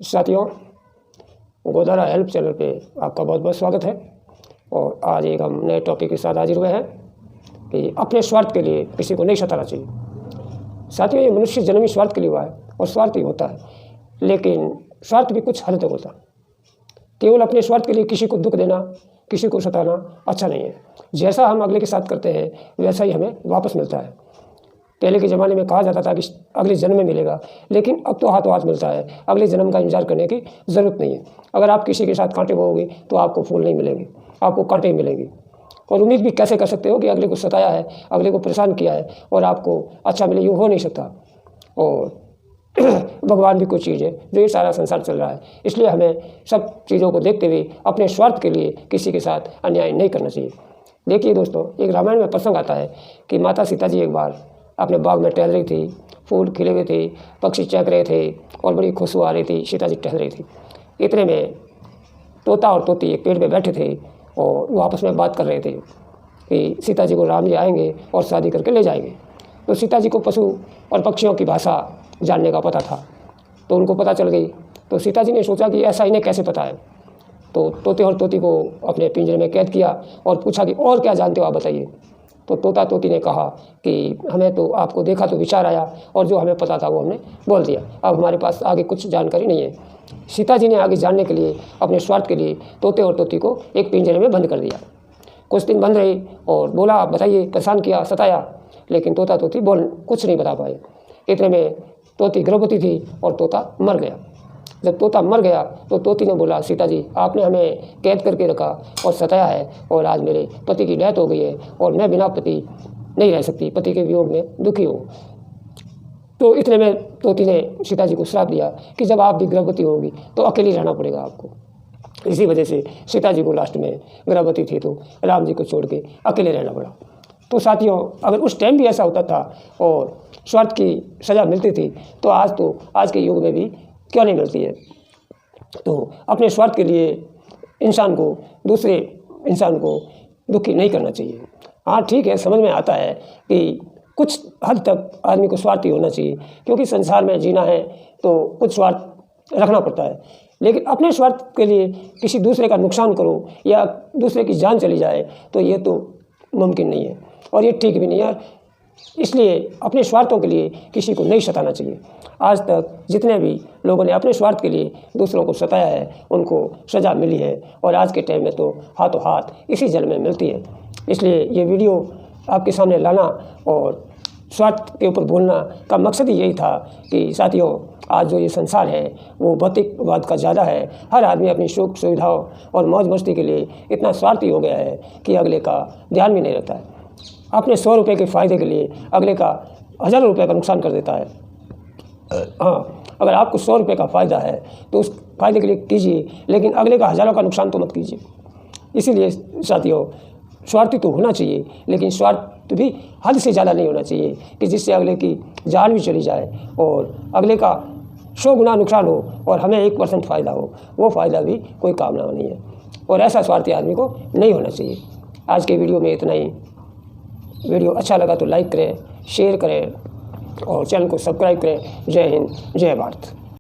साथियों, Godara help channel पे आपका बहुत बहुत स्वागत है। और आज एक हम नए टॉपिक के साथ हाजिर हुए हैं कि अपने स्वार्थ के लिए किसी को नहीं सताना चाहिए। साथियों, ये मनुष्य जन्मी स्वार्थ के लिए हुआ है और स्वार्थ ही होता है, लेकिन स्वार्थ भी कुछ हद तक होता है। केवल अपने स्वार्थ के लिए किसी को दुख देना, किसी को सताना अच्छा नहीं है। जैसा हम अगले के साथ करते हैं वैसा ही हमें वापस मिलता है। पहले के ज़माने में कहा जाता था कि अगले जन्म में मिलेगा, लेकिन अब तो हाथों हाथ मिलता है। अगले जन्म का इंतजार करने की ज़रूरत नहीं है। अगर आप किसी के साथ कांटे बोओगे तो आपको फूल नहीं मिलेंगे, आपको कांटे ही मिलेंगे। और उम्मीद भी कैसे कर सकते हो कि अगले को सताया है, अगले को परेशान किया है और आपको अच्छा मिले, ये हो नहीं सकता। और भगवान भी कुछ चीज़ है जो ये सारा संसार चल रहा है, इसलिए हमें सब चीज़ों को देखते हुए अपने स्वार्थ के लिए किसी के साथ अन्याय नहीं करना चाहिए। देखिए दोस्तों, एक रामायण में प्रसंग आता है कि माता सीता जी एक बार अपने बाग में टहल रही थी, फूल खिले हुए थे, पक्षी चहक रहे थे और बड़ी खुशबू आ रही थी। सीता जी टहल रही थी। इतने में तोता और तोती एक पेड़ पे बैठे थे और वो आपस में बात कर रहे थे कि सीता जी को राम जी आएंगे और शादी करके ले जाएंगे। तो सीता जी को पशु और पक्षियों की भाषा जानने का पता था, तो उनको पता चल गई। तो सीता जी ने सोचा कि ऐसा इन्हें कैसे पता है। तो तोते और तोती को अपने पिंजरे में कैद किया और पूछा कि और क्या जानते हो आप बताइए। तो तोता तोती ने कहा कि हमें तो आपको देखा तो विचार आया और जो हमें पता था वो हमने बोल दिया, अब हमारे पास आगे कुछ जानकारी नहीं है। सीता जी ने आगे जानने के लिए अपने स्वार्थ के लिए तोते और तोती को एक पिंजरे में बंद कर दिया। कुछ दिन बंद रही और बोला आप बताइए, परेशान किया, सताया, लेकिन तोता तोती कुछ नहीं बता पाए। इतने में तोती गर्भवती थी और तोता मर गया। जब तोता मर गया तो तोती ने बोला, सीता जी आपने हमें कैद करके रखा और सताया है और आज मेरे पति की डेथ हो गई है और मैं बिना पति नहीं रह सकती, पति के वियोग में दुखी हूँ। तो इतने में तोती ने सीता जी को श्राप दिया कि जब आप भी गर्भवती होगी तो अकेली रहना पड़ेगा आपको। इसी वजह से सीता जी को लास्ट में गर्भवती थी तो राम जी को छोड़ के अकेले रहना पड़ा। तो साथियों, अगर उस टाइम भी ऐसा होता था और स्वार्थ की सज़ा मिलती थी तो आज के युग में भी क्यों नहीं मिलती है। तो अपने स्वार्थ के लिए इंसान को दूसरे इंसान को दुखी नहीं करना चाहिए। हाँ ठीक है, समझ में आता है कि कुछ हद तक आदमी को स्वार्थी होना चाहिए, क्योंकि संसार में जीना है तो कुछ स्वार्थ रखना पड़ता है। लेकिन अपने स्वार्थ के लिए किसी दूसरे का नुकसान करो या दूसरे की जान चली जाए तो ये तो मुमकिन नहीं है और ये ठीक भी नहीं है। इसलिए अपने स्वार्थों के लिए किसी को नहीं सताना चाहिए। आज तक जितने भी लोगों ने अपने स्वार्थ के लिए दूसरों को सताया है उनको सज़ा मिली है और आज के टाइम में तो हाथों हाथ इसी जल में मिलती है। इसलिए ये वीडियो आपके सामने लाना और स्वार्थ के ऊपर बोलना का मकसद ही यही था कि साथियों, आज जो ये संसार है वो भौतिकवाद का ज़्यादा है। हर आदमी अपनी सुख सुविधाओं और मौज मस्ती के लिए इतना स्वार्थी हो गया है कि अगले का ध्यान भी नहीं रखता है। अपने 100 रुपये के फ़ायदे के लिए अगले का हज़ारों रुपये का नुकसान कर देता है। हाँ, अगर आपको 100 रुपये का फ़ायदा है तो उस फ़ायदे के लिए कीजिए, लेकिन अगले का हज़ारों का नुकसान तो मत कीजिए। इसीलिए साथियों, स्वार्थी तो होना चाहिए, लेकिन स्वार्थ भी हद से ज़्यादा नहीं होना चाहिए कि जिससे अगले की जान भी चली जाए और अगले का 100 गुना नुकसान हो और हमें 1% फ़ायदा हो। वो फ़ायदा भी कोई कामना नहीं है और ऐसा स्वार्थी आदमी को नहीं होना चाहिए। आज के वीडियो में इतना ही। वीडियो अच्छा लगा तो लाइक करें, शेयर करें और चैनल को सब्सक्राइब करें। जय हिंद, जय भारत।